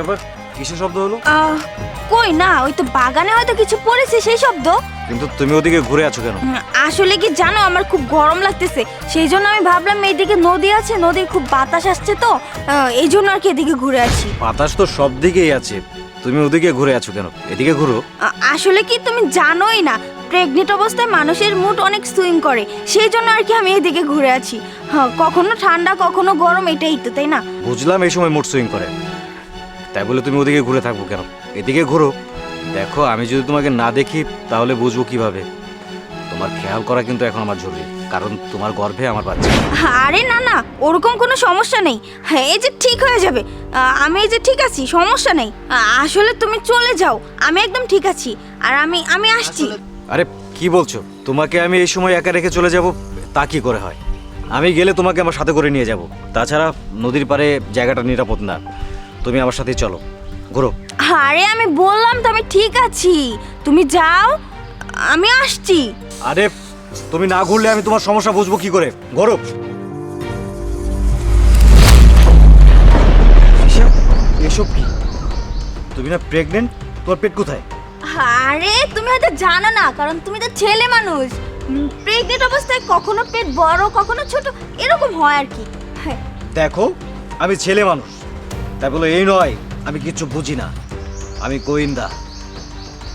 ব্যাপার, কিসের শব্দ হলো? কই না, ওই তো বাগানে হয়তো কিছু পড়েছে সেই শব্দ। কিন্তু তুমি ওদিকে ঘুরে আছো কেন? আসলে কি জানো, আমার খুব গরম লাগতেছে, সেই জন্য আমি ভাবলাম এইদিকে নদী আছে, নদীর খুব বাতাস আসছে তো, এই জন্য আর কি এদিকে ঘুরে আছি। বাতাস তো সব দিকেই আছে, তুমি ওদিকে ঘুরে আছো কেন? এদিকে ঘুরো। আসলে কি তুমি জানোই না, প্রেগনেন্ট অবস্থায় মানুষের মুড অনেক সুইং করে, সেই জন্য আর কি আমি এদিকে ঘুরে আছি। হ্যাঁ, কখনো ঠান্ডা কখনো গরম, এটাই তো, তাই না? বুঝলাম এই সময় মুড সুইং করে, তাই বলে তুমি ওদিকে ঘুরে থাকবো কেন? এদিকে ঘুরো। দেখো, আমি যদি তোমাকে না দেখি তাহলে বুঝবো কিভাবে? তোমার খেয়াল করা কিন্তু এখন আমার জরুরি, কারণ তোমার গর্ভে আমার বাচ্চা। আরে না না, ওরকম কোনো সমস্যা নেই। হ্যাঁ, এই যে ঠিক হয়ে যাবে, আমি এই যে ঠিক আছি, সমস্যা নেই। আসলে তুমি চলে যাও, আমি একদম ঠিক আছি, আর আমি আসছি। আরে কি বলছো? তোমাকে আমি এই সময় একা রেখে চলে যাব? তা কি করে হয়? আমি গেলে তোমাকে আমার সাথে করে নিয়ে যাব। তাছাড়া নদীর পাড়ে জায়গাটা নিরাপদ না, তুমি আমার সাথেই চলো, ঘুরো। আরে আমি বললাম তো আমি ঠিক আছি, তুমি যাও, আমি আসছি। আরে তুমি না ঘুরলে আমি তোমার সমস্যা বুঝবো কি করে? ঘুরো। এসব কি? তুমি না প্রেগনেন্ট? তোমার পেট কোথায়? আরে তুমি হয়তো জানো না, কারণ তুমি তো ছেলে মানুষ। প্রেগনেন্ট অবস্থায় কখনো পেট বড় কখনো ছোট, এরকম হয় আর কি। হ্যাঁ। দেখো, আমি ছেলে মানুষ, তাই বলে এই নয় আমি কিছু বুঝি না। আমি গোয়েন্দা,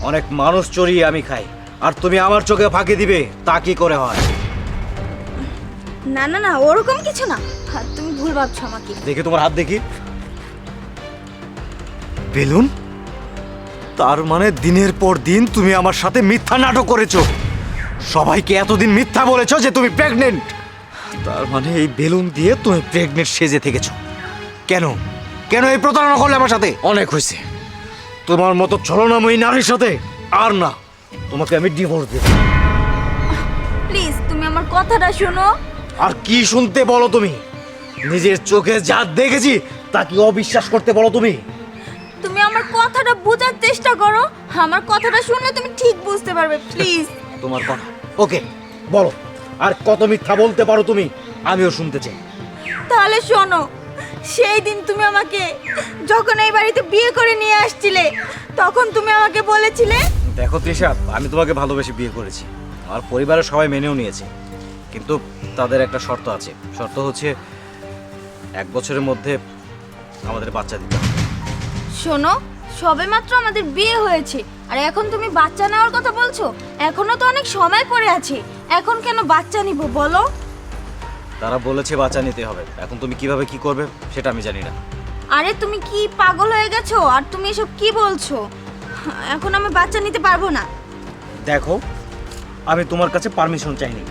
অনেক মানুষ চড়িয়ে আমি খাই, আর তুমি আমার চোখে ফাঁকি দিবে? তা কি করে হয়? না না না, ওরকম কিছু না, তুমি ভুল ভাবছো আমাকে। দেখি তোমার হাত দেখি। বেলুন? তার মানে দিনের পর দিন তুমি আমার সাথে মিথ্যা নাটক করেছো, সবাইকে এতদিন মিথ্যা বলেছো যে তুমি প্রেগনেন্ট। তার মানে এই বেলুন দিয়ে তুমি প্রেগনেন্ট সেজে থেকেছো। কেন কেন এই প্রতারণা করলে আমার সাথে? অনেক হয়েছে, তোমার মতো ছলনাময়ী নারীর সাথে আর না। তোমাকে আমি ডিভোর্স দেব। প্লিজ তুমি আমার কথাটা শোনো। আর কি শুনতে বলো তুমি? নিজের চোখে যা দেখেছি তা কি অবিশ্বাস করতে বলো তুমি? তুমি আমার কথাটা বোঝার চেষ্টা করো, আমার কথাটা শুনলে তুমি ঠিক বুঝতে পারবে, প্লিজ। তোমার কথা ওকে, বলো আর কত মিথ্যা বলতে পারো তুমি, আমিও শুনতে চাই। তাহলে শোনো, সেই দিন তুমি আমাকে যখন এই বাড়িতে বিয়ে করে নিয়ে আসছিলে, তখন তুমি আমাকে বলেছিলে। দেখো তৃষা, আমি তোমাকে ভালোবেসে বিয়ে করেছি, আমার পরিবারের সবাই মেনেও নিয়েছে, কিন্তু তাদের একটা শর্ত আছে। শর্ত হচ্ছে 1 বছরের মধ্যে আমাদের বাচ্চা দিতে হবে। শোনো, সবেমাত্র আমাদের বিয়ে হয়েছে, আর এখন তুমি বাচ্চা নেওয়ার কথা বলছো? এখনো তো অনেক সময় পড়ে আছে, এখন কেন বাচ্চা নিব বলো? তারা বলেছে বাচ্চা নিতে হবে, এখন তুমি কিভাবে কি করবে সেটা আমি জানি না। আরে তুমি কি পাগল হয়ে গেছো? আর তুমি এসব কি বলছো? এখন আমি বাচ্চা নিতে পারবো না। দেখো, আমি তোমার কাছে পারমিশন চাইনি,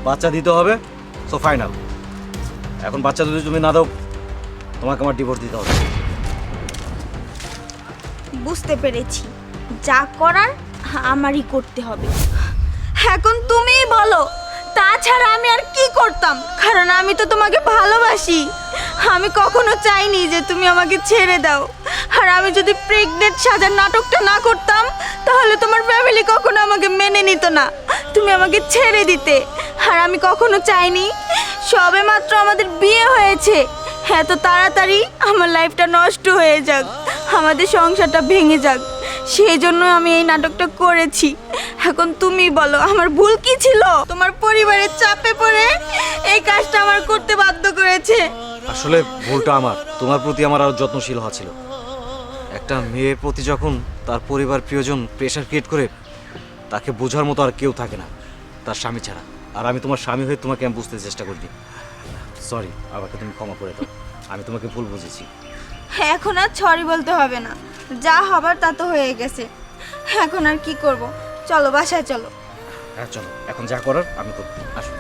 বাচ্চা দিতে হবে, সো ফাইনাল। এখন বাচ্চা যদি তুমি না দাও, তোমাকে আমার ডিভোর্স দিতে হবে। বুঝতে পেরেছি, যা করার আমারই করতে হবে। এখন তুমিই বলো, তাছাড়া আমি আর কি করতাম? কারণ আমি তো তোমাকে ভালোবাসি, আমি কখনো চাইনি যে তুমি আমাকে ছেড়ে দাও। আর আমি যদি প্রেগনেন্ট সাজার নাটকটা না করতাম, তাহলে তোমার ফ্যামিলি কখনো আমাকে মেনে নিত না, তুমি আমাকে ছেড়ে দিতে। আর আমি কখনো চাইনি সবেমাত্র আমাদের বিয়ে হয়েছে, এত তাড়াতাড়ি আমার লাইফটা নষ্ট হয়ে যাক, আমাদের সংসারটা ভেঙে যাক, সেই জন্য আমি এই নাটকটা করেছি। এখন তুমি বলো, আমার ভুল কি ছিল? তোমার পরিবারের চাপে পড়ে এই কাজটা আমার করতে বাধ্য করেছে। আসলে ভুলটা আমার, তোমার প্রতি আমার আরো যত্নশীল হওয়া ছিল। একটা মেয়ের প্রতি যখন তার পরিবার প্রিয়জন প্রেশার ক্রিয়েট করে, তাকে বোঝার মতো আর কেউ থাকে না, তার স্বামী ছাড়া। আর আমি তোমার স্বামী হয়ে তোমাকে আমি বুঝতে চেষ্টা করিনি। সরি, আমাকে তুমি ক্ষমা করে দাও, আমি তোমাকে ভুল বুঝেছি। এখন আর সরি বলতে হবে না, যা হবার তা তো হয়ে গেছে, এখন আর কি করব? চলো বাসায় চলো। হ্যাঁ চলো, এখন যা করার আমি করবো, আসো।